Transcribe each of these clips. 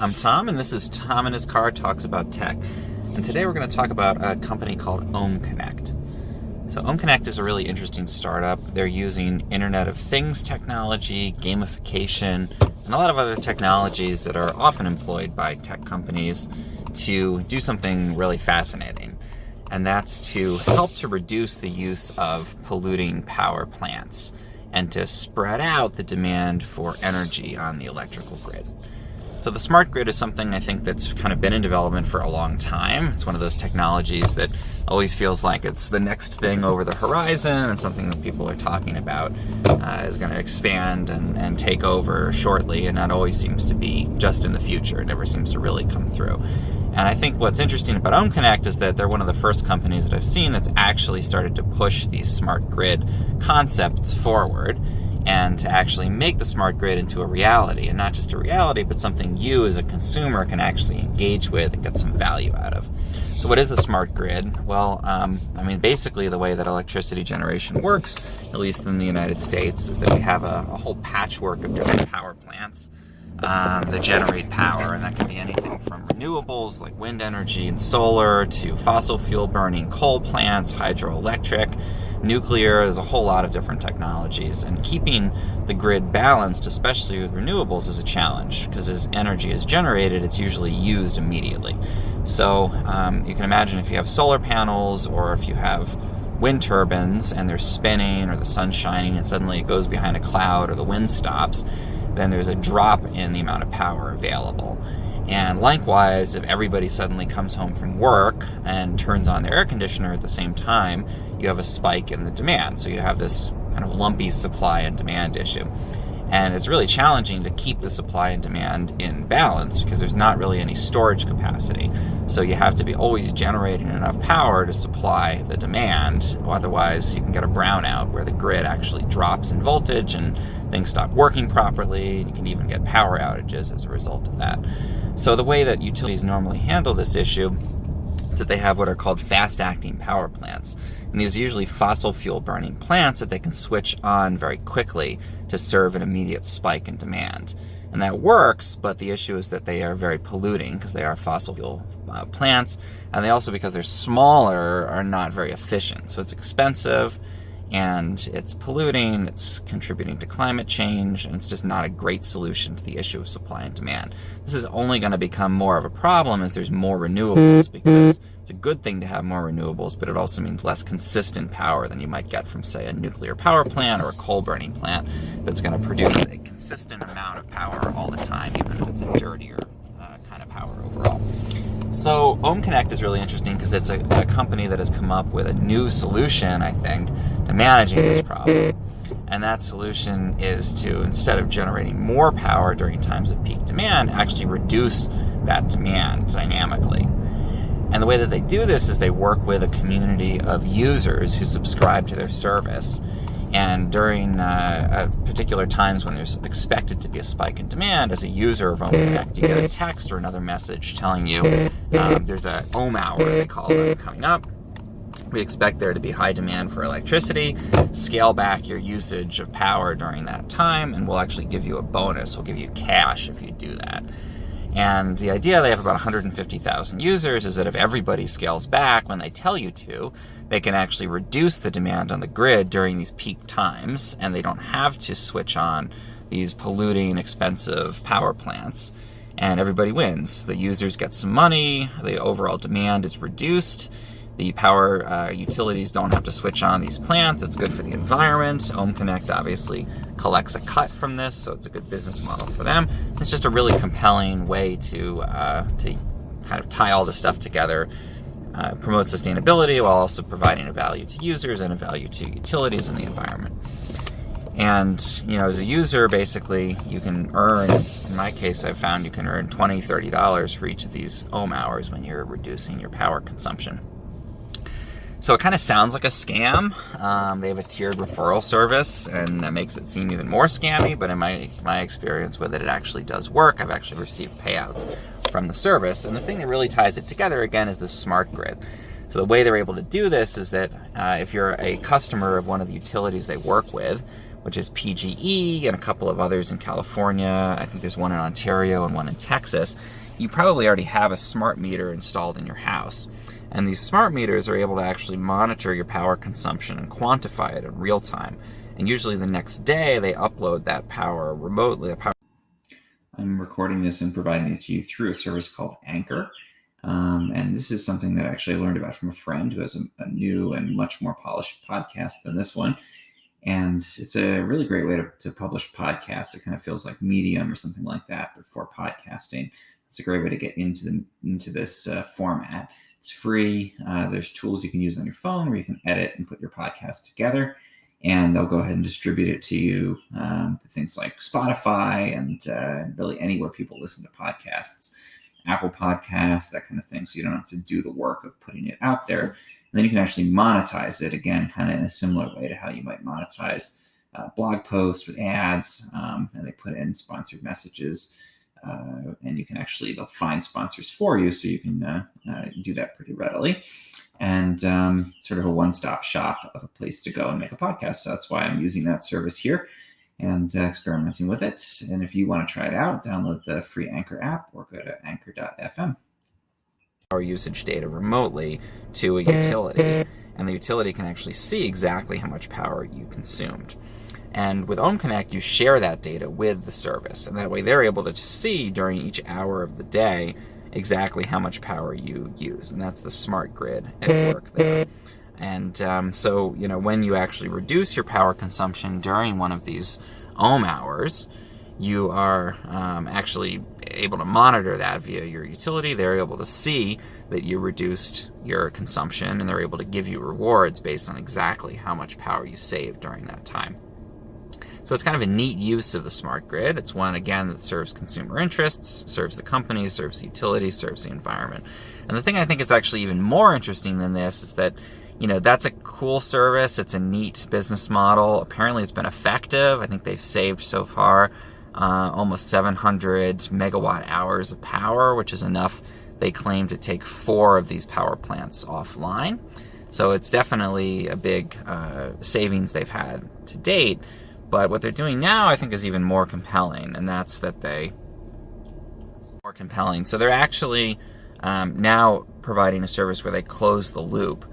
I'm Tom, and this is Tom and His Car Talks About Tech. And today we're going to talk about a company called Ohmconnect. So Ohmconnect is a really interesting startup. They're using Internet of Things technology, gamification, and a lot of other technologies that are often employed by tech companies to do something really fascinating. And that's to help to reduce the use of polluting power plants and to spread out the demand for energy on the electrical grid. So the smart grid is something I think that's kind of been in development for a long time. It's one of those technologies that always feels like it's the next thing over the horizon and something that people are talking about is going to expand and take over shortly, and that always seems to be just in the future. It never seems to really come through. And I think what's interesting about Ohmconnect is that they're one of the first companies that I've seen that's actually started to push these smart grid concepts forward and to actually make the smart grid into a reality, and not just a reality, but something you as a consumer can actually engage with and get some value out of. So what is the smart grid? Well, basically the way that electricity generation works, at least in the United States, is that we have a whole patchwork of different power plants that generate power, and that can be anything from renewables like wind energy and solar to fossil fuel burning coal plants, hydroelectric, nuclear. There's a whole lot of different technologies, and keeping the grid balanced, especially with renewables, is a challenge because as energy is generated, it's usually used immediately. So you can imagine if you have solar panels or if you have wind turbines and they're spinning or the sun's shining and suddenly it goes behind a cloud or the wind stops, then there's a drop in the amount of power available. And likewise, if everybody suddenly comes home from work and turns on their air conditioner at the same time, you have a spike in the demand. So you have this kind of lumpy supply and demand issue. And it's really challenging to keep the supply and demand in balance because there's not really any storage capacity. So you have to be always generating enough power to supply the demand. Otherwise, you can get a brownout where the grid actually drops in voltage and things stop working properly. You can even get power outages as a result of that. So the way that utilities normally handle this issue is that they have what are called fast-acting power plants. And these are usually fossil fuel burning plants that they can switch on very quickly to serve an immediate spike in demand. And that works, but the issue is that they are very polluting because they are fossil fuel plants, and they also, because they're smaller, are not very efficient. So it's expensive, and it's polluting, it's contributing to climate change, and it's just not a great solution to the issue of supply and demand. This is only going to become more of a problem as there's more renewables, because it's a good thing to have more renewables, but it also means less consistent power than you might get from, say, a nuclear power plant or a coal-burning plant that's going to produce a consistent amount of power all the time, even if it's a dirtier kind of power overall. So Ohmconnect is really interesting because it's a company that has come up with a new solution, I think, to managing this problem. And that solution is to, instead of generating more power during times of peak demand, actually reduce that demand dynamically. And the way that they do this is they work with a community of users who subscribe to their service. And during particular times when there's expected to be a spike in demand, as a user of Ohmconnect, you get a text or another message telling you there's an Ohm hour, they call them, coming up. We expect there to be high demand for electricity. Scale back your usage of power during that time, and we'll actually give you a bonus. We'll give you cash if you do that. And the idea, they have about 150,000 users, is that if everybody scales back when they tell you to, they can actually reduce the demand on the grid during these peak times, and they don't have to switch on these polluting, expensive power plants. And everybody wins. The users get some money, the overall demand is reduced, the power utilities don't have to switch on these plants. It's good for the environment. Ohmconnect obviously collects a cut from this, so it's a good business model for them. It's just a really compelling way to kind of tie all this stuff together, promote sustainability while also providing a value to users and a value to utilities and the environment. And, as a user, basically, you can earn, in my case, I've found you can earn $20, $30 for each of these Ohm hours when you're reducing your power consumption. So it kind of sounds like a scam. They have a tiered referral service, and that makes it seem even more scammy, but in my experience with it, it actually does work. I've actually received payouts from the service, and the thing that really ties it together, again, is the smart grid. So the way they're able to do this is that if you're a customer of one of the utilities they work with, which is PGE, and a couple of others in California. I think there's one in Ontario and one in Texas. You probably already have a smart meter installed in your house. And these smart meters are able to actually monitor your power consumption and quantify it in real time. And usually the next day, they upload that power remotely. I'm recording this and providing it to you through a service called Anchor. And this is something that I actually learned about from a friend who has a new and much more polished podcast than this one. And it's a really great way to publish podcasts. It kind of feels like Medium or something like that, but for podcasting. It's a great way to get into this format. It's free. There's tools you can use on your phone where you can edit and put your podcast together. And they'll go ahead and distribute it to you to things like Spotify and really anywhere people listen to podcasts. Apple Podcasts, that kind of thing. So you don't have to do the work of putting it out there. And then you can actually monetize it, again, kind of in a similar way to how you might monetize blog posts with ads. And they put in sponsored messages. And you can actually, they'll find sponsors for you, so you can do that pretty readily. And sort of a one-stop shop of a place to go and make a podcast. So that's why I'm using that service here and experimenting with it. And if you want to try it out, download the free Anchor app or go to anchor.fm. Power usage data remotely to a utility, and the utility can actually see exactly how much power you consumed. And with Ohmconnect, you share that data with the service, and that way they're able to see during each hour of the day exactly how much power you use, and that's the smart grid at work there. And so, when you actually reduce your power consumption during one of these ohm hours, you are actually able to monitor that via your utility. They're able to see that you reduced your consumption, and they're able to give you rewards based on exactly how much power you saved during that time. So it's kind of a neat use of the smart grid. It's one, again, that serves consumer interests, serves the companies, serves the utilities, serves the environment. And the thing I think is actually even more interesting than this is that, that's a cool service. It's a neat business model. Apparently it's been effective. I think they've saved so far almost 700 megawatt hours of power, which is enough, they claim, to take 4 of these power plants offline. So it's definitely a big savings they've had to date. But what they're doing now, I think, is even more compelling, and that's that more compelling. So they're actually now providing a service where they close the loop,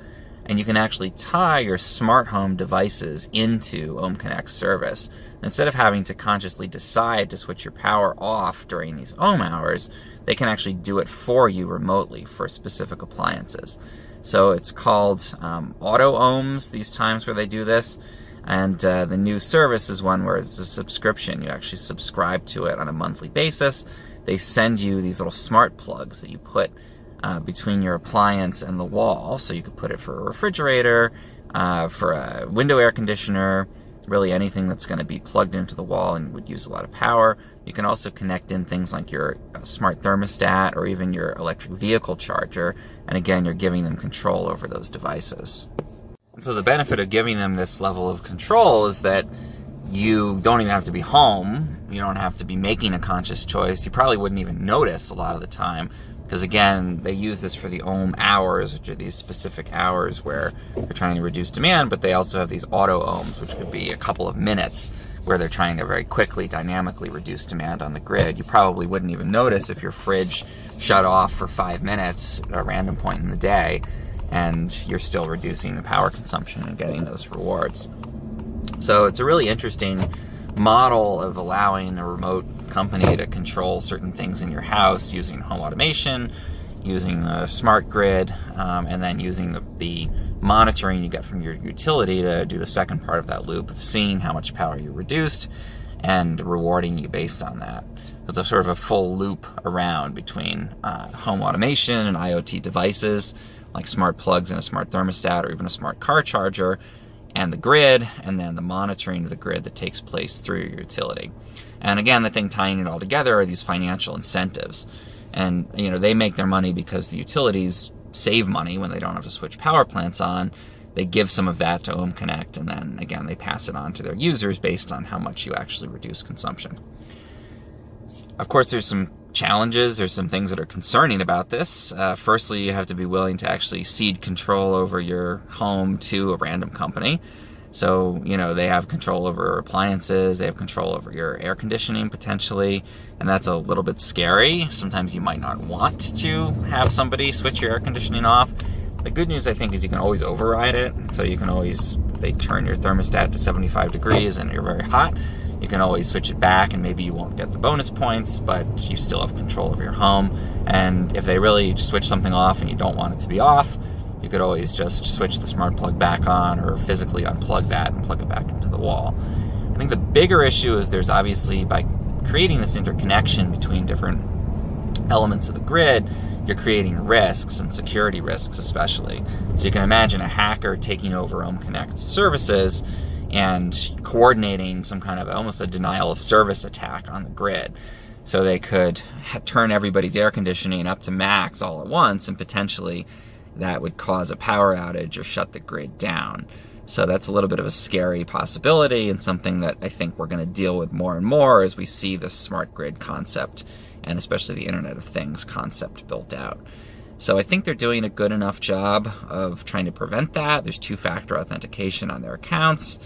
and you can actually tie your smart home devices into Ohmconnect's service. Instead of having to consciously decide to switch your power off during these ohm hours, they can actually do it for you remotely for specific appliances. So it's called auto ohms, these times where they do this. And the new service is one where it's a subscription. You actually subscribe to it on a monthly basis. They send you these little smart plugs that you put between your appliance and the wall. So you could put it for a refrigerator, for a window air conditioner, really anything that's going to be plugged into the wall and would use a lot of power. You can also connect in things like your smart thermostat or even your electric vehicle charger. And again, you're giving them control over those devices. And so the benefit of giving them this level of control is that you don't even have to be home. You don't have to be making a conscious choice. You probably wouldn't even notice a lot of the time because, again, they use this for the ohm hours, which are these specific hours where they're trying to reduce demand, but they also have these auto ohms, which could be a couple of minutes where they're trying to very quickly, dynamically reduce demand on the grid. You probably wouldn't even notice if your fridge shut off for 5 minutes at a random point in the day, and you're still reducing the power consumption and getting those rewards. So it's a really interesting model of allowing a remote company to control certain things in your house using home automation, using a smart grid, and then using the monitoring you get from your utility to do the second part of that loop of seeing how much power you reduced and rewarding you based on that. It's a sort of a full loop around between home automation and IoT devices like smart plugs and a smart thermostat or even a smart car charger, and the grid, and then the monitoring of the grid that takes place through your utility. And again, the thing tying it all together are these financial incentives. And they make their money because the utilities save money when they don't have to switch power plants on. They give some of that to Ohmconnect, and then again they pass it on to their users based on how much you actually reduce consumption. Of course, there's some challenges. There's some things that are concerning about this. Firstly, you have to be willing to actually cede control over your home to a random company. So, they have control over appliances, they have control over your air conditioning potentially, and that's a little bit scary. Sometimes you might not want to have somebody switch your air conditioning off. The good news, I think, is you can always override it. So you can always, if they turn your thermostat to 75 degrees and you're very hot, you can always switch it back, and maybe you won't get the bonus points, but you still have control of your home. And if they really switch something off and you don't want it to be off, you could always just switch the smart plug back on, or physically unplug that and plug it back into the wall. I think the bigger issue is there's obviously, by creating this interconnection between different elements of the grid, you're creating risks, and security risks especially. So you can imagine a hacker taking over Ohmconnect's services and coordinating some kind of almost a denial of service attack on the grid. So they could turn everybody's air conditioning up to max all at once, and potentially that would cause a power outage or shut the grid down. So that's a little bit of a scary possibility, and something that I think we're going to deal with more and more as we see the smart grid concept, and especially the Internet of Things concept, built out. So I think they're doing a good enough job of trying to prevent that. There's two-factor authentication on their accounts,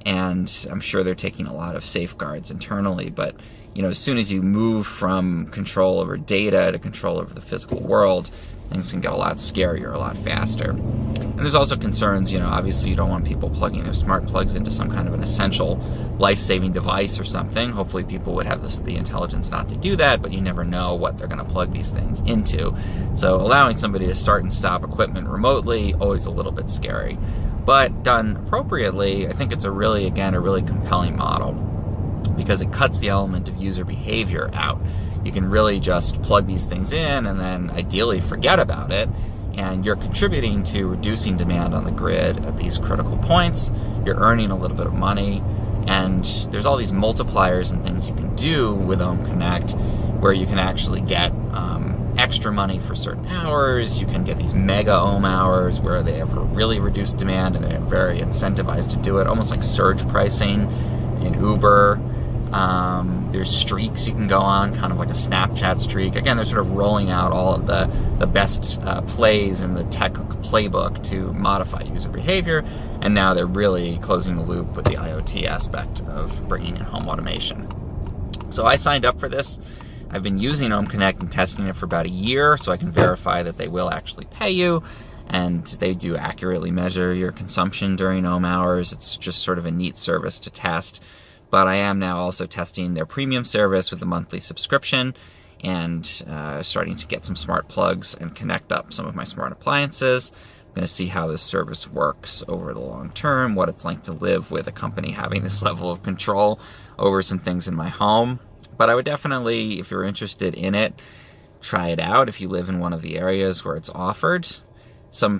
and I'm sure they're taking a lot of safeguards internally. But as soon as you move from control over data to control over the physical world, things can get a lot scarier a lot faster. And there's also concerns, obviously you don't want people plugging their smart plugs into some kind of an essential life-saving device or something. Hopefully people would have the intelligence not to do that, but you never know what they're going to plug these things into. So allowing somebody to start and stop equipment remotely, always a little bit scary. But done appropriately, I think it's a really compelling model, because it cuts the element of user behavior out. You can really just plug these things in and then ideally forget about it, and you're contributing to reducing demand on the grid at these critical points. You're earning a little bit of money, and there's all these multipliers and things you can do with Ohmconnect, where you can actually get extra money for certain hours. You can get these mega ohm hours where they have a really reduced demand and they're very incentivized to do it, almost like surge pricing in Uber. There's streaks you can go on, kind of like a Snapchat streak. Again, they're sort of rolling out all of the best plays in the tech playbook to modify user behavior, and now they're really closing the loop with the IoT aspect of bringing in home automation. So I signed up for this. I've been using Ohmconnect and testing it for about a year, so I can verify that they will actually pay you, and they do accurately measure your consumption during ohm hours. It's just sort of a neat service to test. But I am now also testing their premium service with a monthly subscription, and starting to get some smart plugs and connect up some of my smart appliances. I'm going to see how this service works over the long term, what it's like to live with a company having this level of control over some things in my home. But I would definitely, if you're interested in it, try it out if you live in one of the areas where it's offered. Some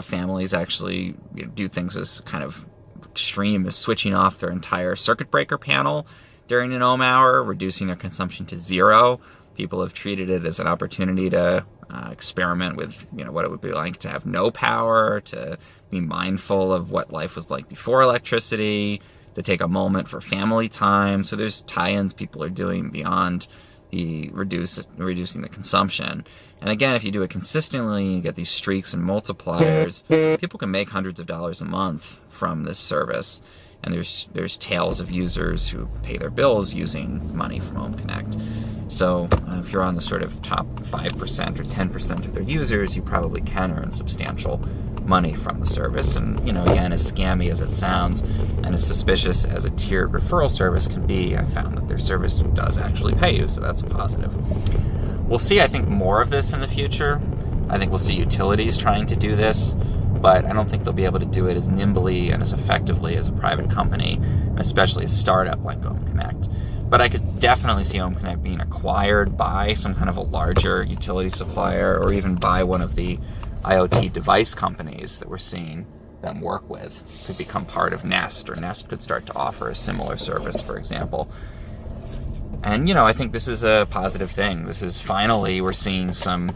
families actually do things as kind of extreme as switching off their entire circuit breaker panel during an ohm hour, reducing their consumption to zero. People have treated it as an opportunity to experiment with what it would be like to have no power, to be mindful of what life was like before electricity, to take a moment for family time. So there's tie-ins people are doing beyond the reducing the consumption. And again, if you do it consistently, you get these streaks and multipliers, people can make hundreds of dollars a month from this service. And there's tales of users who pay their bills using money from Ohmconnect. So if you're on the sort of top 5% or 10% of their users, you probably can earn substantial money from the service. And again, as scammy as it sounds and as suspicious as a tiered referral service can be, I found that their service does actually pay you, so that's a positive. We'll see, I think, more of this in the future. I think we'll see utilities trying to do this, but I don't think they'll be able to do it as nimbly and as effectively as a private company, especially a startup like Ohmconnect. But I could definitely see Ohmconnect being acquired by some kind of a larger utility supplier, or even by one of the IoT device companies that we're seeing them work with. Could become part of Nest, or Nest could start to offer a similar service, for example. And, I think this is a positive thing. This is finally, we're seeing some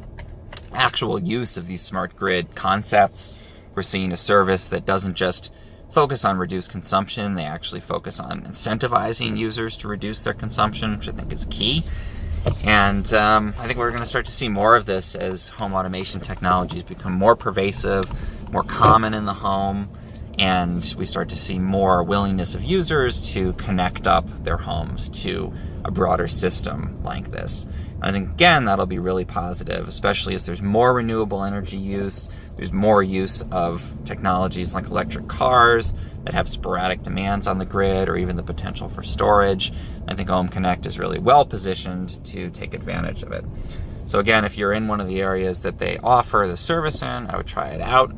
actual use of these smart grid concepts. We're seeing a service that doesn't just focus on reduced consumption, they actually focus on incentivizing users to reduce their consumption, which I think is key. And I think we're going to start to see more of this as home automation technologies become more pervasive, more common in the home, and we start to see more willingness of users to connect up their homes to a broader system like this. And I think, again, that'll be really positive, especially as there's more renewable energy use, there's more use of technologies like electric cars that have sporadic demands on the grid, or even the potential for storage. I think Ohmconnect is really well positioned to take advantage of it. So again, if you're in one of the areas that they offer the service in, I would try it out.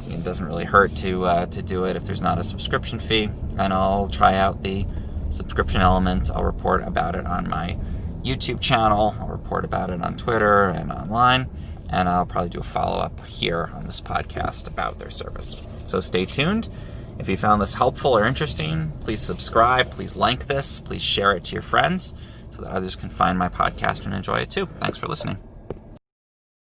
It doesn't really hurt to do it if there's not a subscription fee, and I'll try out the subscription element. I'll report about it on my YouTube channel, I'll report about it on Twitter and online, and I'll probably do a follow-up here on this podcast about their service. So stay tuned. If you found this helpful or interesting, please subscribe, please like this, please share it to your friends so that others can find my podcast and enjoy it too. Thanks for listening.